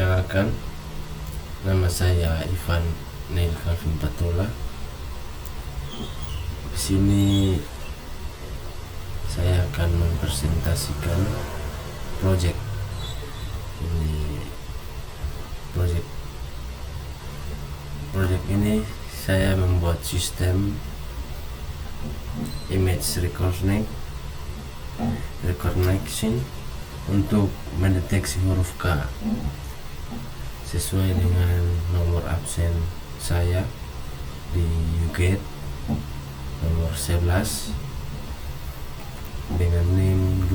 Perkenalkan, nama saya Ivan Neil Calvin Patola. Di sini saya akan mempresentasikan project. Ini project ini saya membuat sistem image recognition untuk mendeteksi huruf K sesuai dengan nomor absen saya di UGET nomor 11 dengan NIM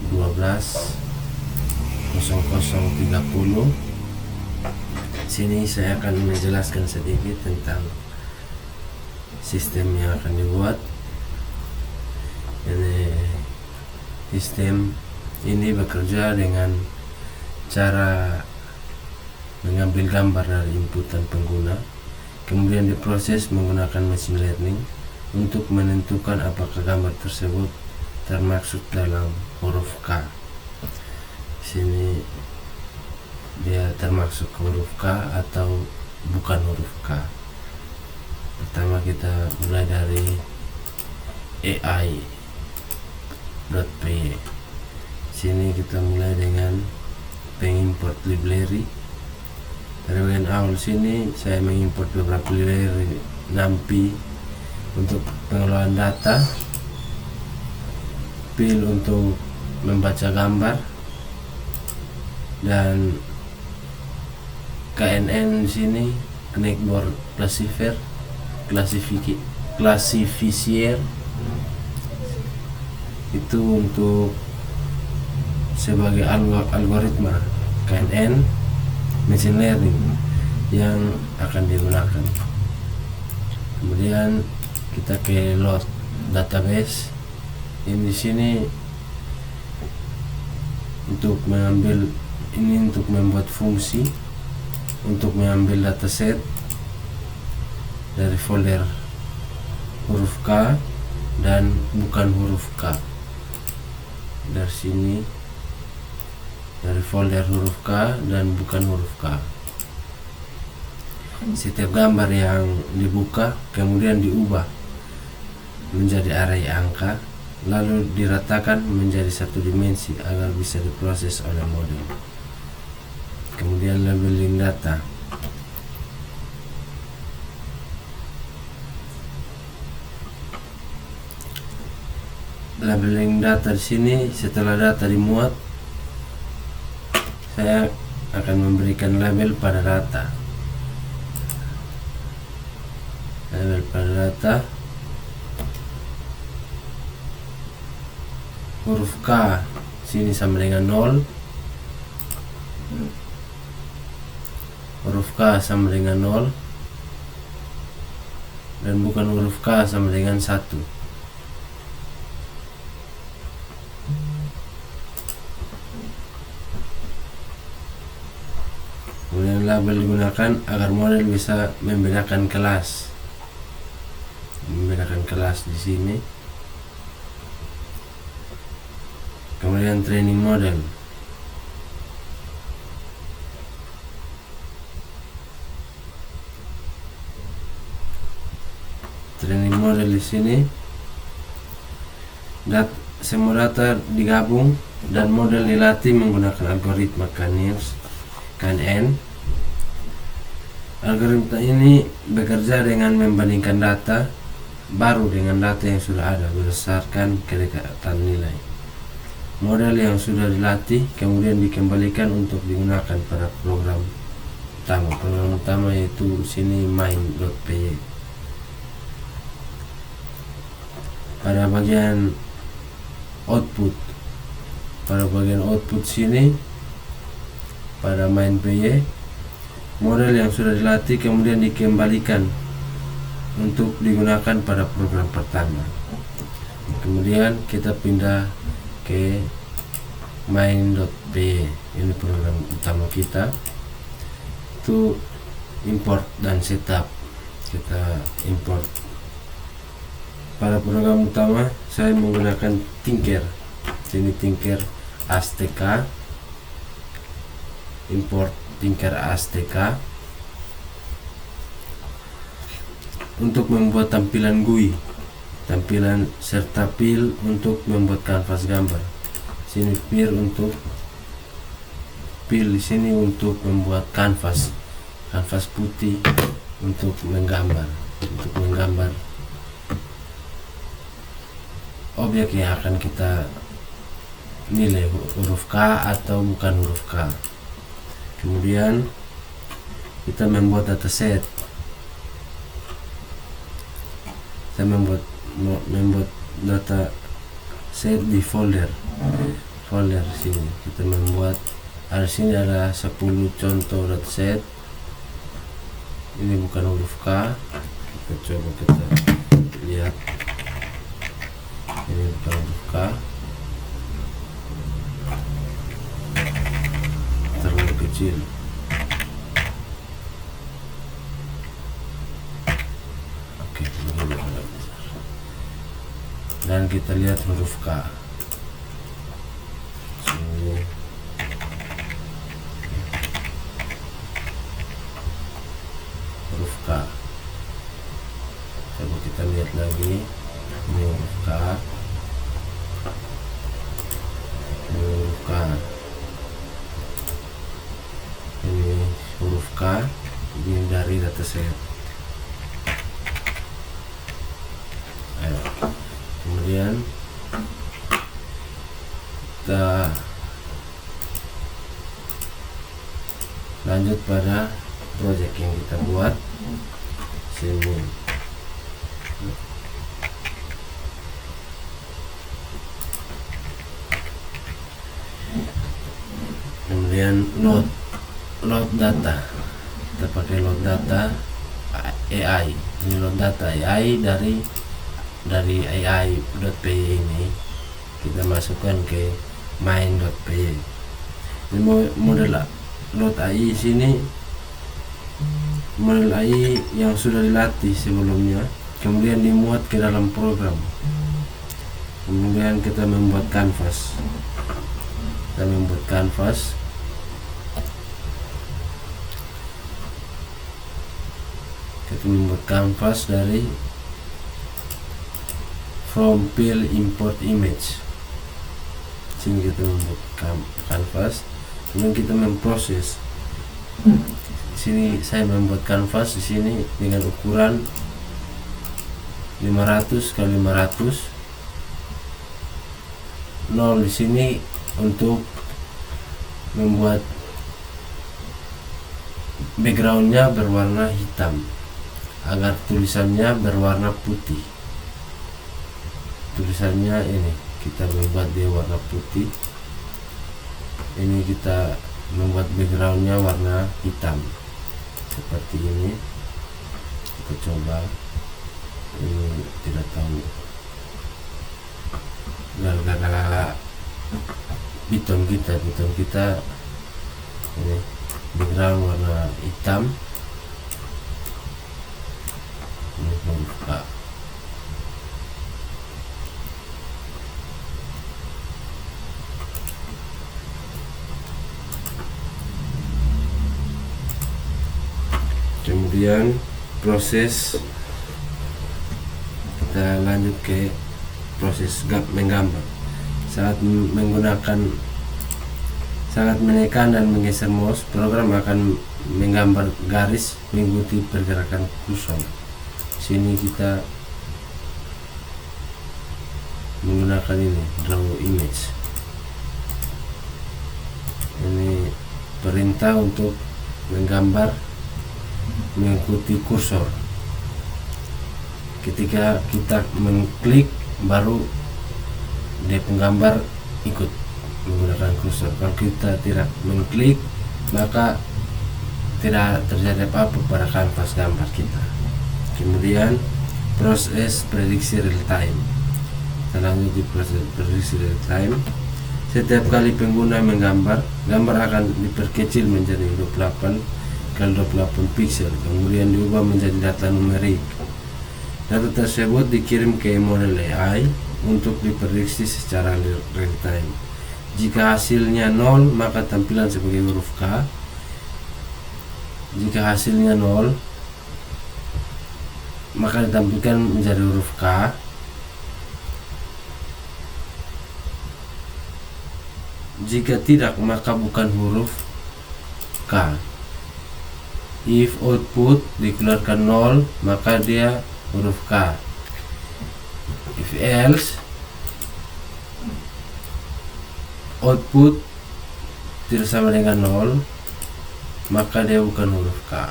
23120030. Sini saya akan menjelaskan sedikit tentang sistem yang akan dibuat. Sistem ini bekerja dengan cara mengambil gambar dari inputan pengguna, kemudian diproses menggunakan machine learning untuk menentukan apakah gambar tersebut termaksud dalam huruf K. Sini dia termasuk huruf K atau bukan huruf K. Pertama kita mulai dari AI.py. Sini kita mulai dengan pengimport library. Dari bagian awal sini saya mengimport beberapa library NumPy untuk pengelolaan data, Pil untuk membaca gambar, dan KNN sini Knigbor classifier itu untuk sebagai algoritma KNN machine learning yang akan digunakan. Kemudian kita ke load database. Ini di sini untuk membuat fungsi untuk mengambil dataset dari folder huruf K dan bukan huruf K. Dari sini dari folder huruf K dan bukan huruf K. Setiap gambar yang dibuka kemudian diubah menjadi array angka, lalu diratakan menjadi satu dimensi agar bisa diproses oleh model. Kemudian labeling data. Labeling data di sini, setelah data dimuat, saya akan memberikan label pada data. Label pada data. Huruf K sini sama dengan 0. Huruf K sama dengan 0 dan bukan huruf K sama dengan 1. Kemudian label digunakan agar model bisa membedakan kelas. Di sini. Kemudian training model. Training model di sini. Semua data digabung dan model dilatih menggunakan algoritma KNN. Algoritma ini bekerja dengan membandingkan data baru dengan data yang sudah ada berdasarkan kedekatan nilai. Model yang sudah dilatih kemudian dikembalikan untuk digunakan pada program utama. Program utama yaitu sini main.py. Pada bagian output sini pada main.py, model yang sudah dilatih kemudian dikembalikan untuk digunakan pada program pertama. Kemudian kita pindah ke main.py. Ini program utama kita. Itu import dan setup. Kita import. Pada program utama saya menggunakan Tinker. Ini Tinker ASTK. import Tinker ASTK untuk membuat tampilan GUI, tampilan serta fill untuk membuat kanvas gambar. Sini fill untuk fill, di sini untuk membuat kanvas putih untuk menggambar objek yang akan kita nilai, huruf K atau bukan huruf K. Kemudian kita membuat dataset. Saya membuat data set di folder sini. Kita membuat, di sini ada 10 contoh dataset. Ini bukan huruf K. Kita lihat. Ini bukan huruf K. Terlalu kecil. Oke, ini agak besar. Dan kita lihat huruf K. Sini. Huruf K. Coba kita lihat lagi. Ini huruf K. Ini huruf K. Ini huruf K. Ini dari dataset. Kemudian kita lanjut pada project yang kita buat. Sini kemudian load data. Kita pakai load data AI. Ini load data AI dari AI.py ini kita masukkan ke main.py. Ini model load AI sini, model AI yang sudah dilatih sebelumnya, kemudian dimuat ke dalam program. Kemudian kita membuat kanvas. Kita membuat kanvas dari from fill import image. Sini kita membuat kanvas, kemudian kita memproses. Sini saya membuat kanvas di sini dengan ukuran 500 kali 500. 0 di sini untuk membuat backgroundnya berwarna hitam agar tulisannya berwarna putih. Tulisannya ini kita membuat dia warna putih. Ini kita membuat backgroundnya warna hitam seperti ini. Kita coba. Ini tidak tahu gara-gara piton kita ini background warna hitam. Ini membuka. Kemudian proses, kita lanjut ke proses menggambar. Saat menekan dan menggeser mouse, program akan menggambar garis mengikuti pergerakan kursor. Sini kita menggunakan ini draw image. Ini perintah untuk menggambar mengikuti kursor. Ketika kita mengklik, baru dia penggambar ikut menggunakan kursor. Kalau kita tidak mengklik, maka tidak terjadi apa-apa pada kanvas gambar kita. Kemudian proses prediksi real time. Kita lanjut di proses prediksi real time. Setiap kali pengguna menggambar, gambar akan diperkecil menjadi 28 kali 28 pixel, kemudian diubah menjadi data numerik. Data tersebut dikirim ke model AI untuk diprediksi secara real time. Jika hasilnya 0, maka tampilan sebagai huruf K. Jika hasilnya 0, maka ditampilkan menjadi huruf K. Jika tidak, maka bukan huruf K. If output dikeluarkan 0, maka dia huruf K. If else output tidak sama dengan 0, maka dia bukan huruf K.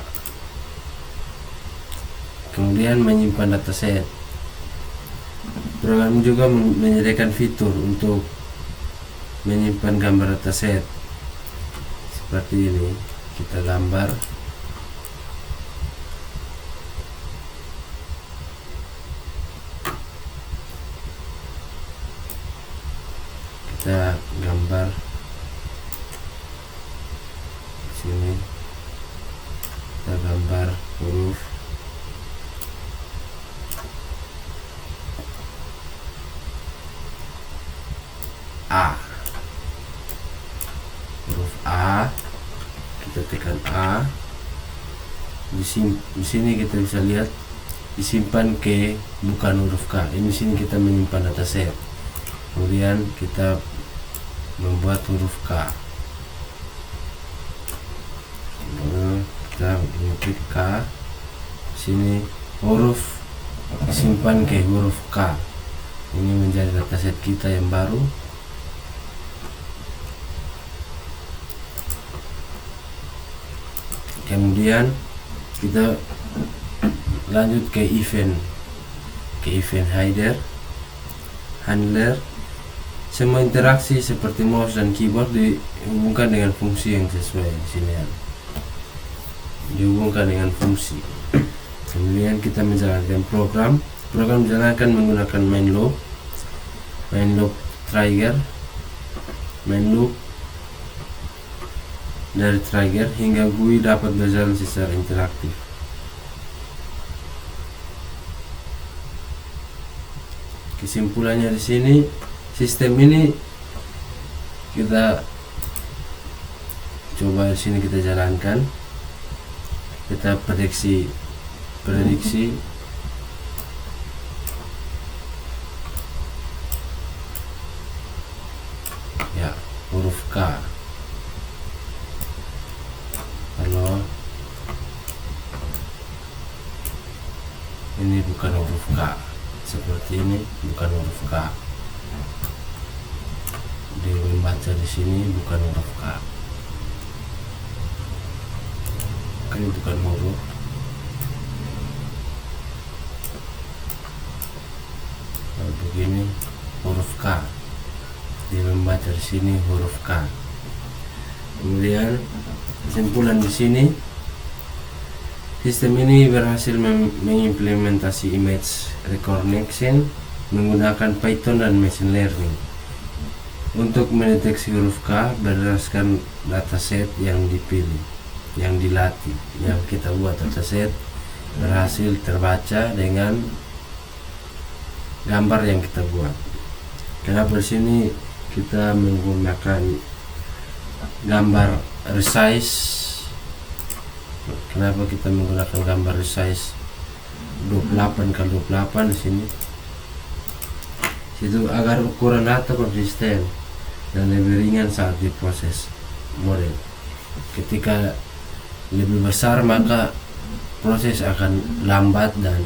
Kemudian menyimpan dataset. Program juga menyediakan fitur untuk menyimpan gambar dataset seperti ini. Kita gambar, sini, kita gambar huruf A. Huruf A, kita tekan A. Di sini kita bisa lihat disimpan ke bukan huruf K. Ini sini kita menyimpan dataset. Kemudian kita membuat huruf K. Kita mengetik K. Sini huruf disimpan ke huruf K. Ini menjadi dataset kita yang baru. Kemudian kita lanjut ke event handler. Semua interaksi seperti mouse dan keyboard dihubungkan dengan fungsi yang sesuai. Di sini ya, dihubungkan dengan fungsi. Kemudian kita menjalankan program dijalankan menggunakan main loop trigger, main loop dari trigger hingga GUI dapat berjalan secara interaktif. Kesimpulannya di sini, sistem ini kita coba di sini kita jalankan, kita prediksi ya, huruf K. Kalau ini bukan huruf K, seperti ini bukan huruf K. Dia membaca di sini bukan huruf K. Kan bukan huruf. Kalau begini huruf K. Dia membaca di sini huruf K. Kemudian kesimpulan di sini, sistem ini berhasil mengimplementasi image recognition menggunakan Python dan machine learning untuk mendeteksi huruf K berdasarkan dataset yang dipilih, yang dilatih. Yang kita buat dataset berhasil terbaca dengan gambar yang kita buat. Kenapa di sini kita menggunakan gambar resize? Kenapa kita menggunakan gambar resize 28x28 di sini? Itu agar ukuran data konsisten dan lebih ringan saat diproses model. Ketika lebih besar, maka proses akan lambat dan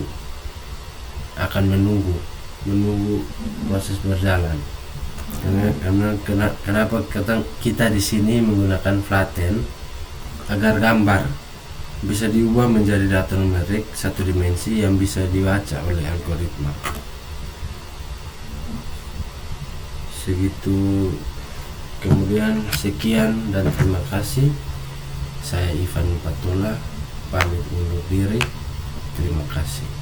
akan menunggu proses berjalan. Kenapa kita di sini menggunakan flatten? Agar gambar bisa diubah menjadi data numerik satu dimensi yang bisa dibaca oleh algoritma. Segitu. Kemudian sekian dan terima kasih. Saya Ivan Patola pamit undur diri. Terima kasih.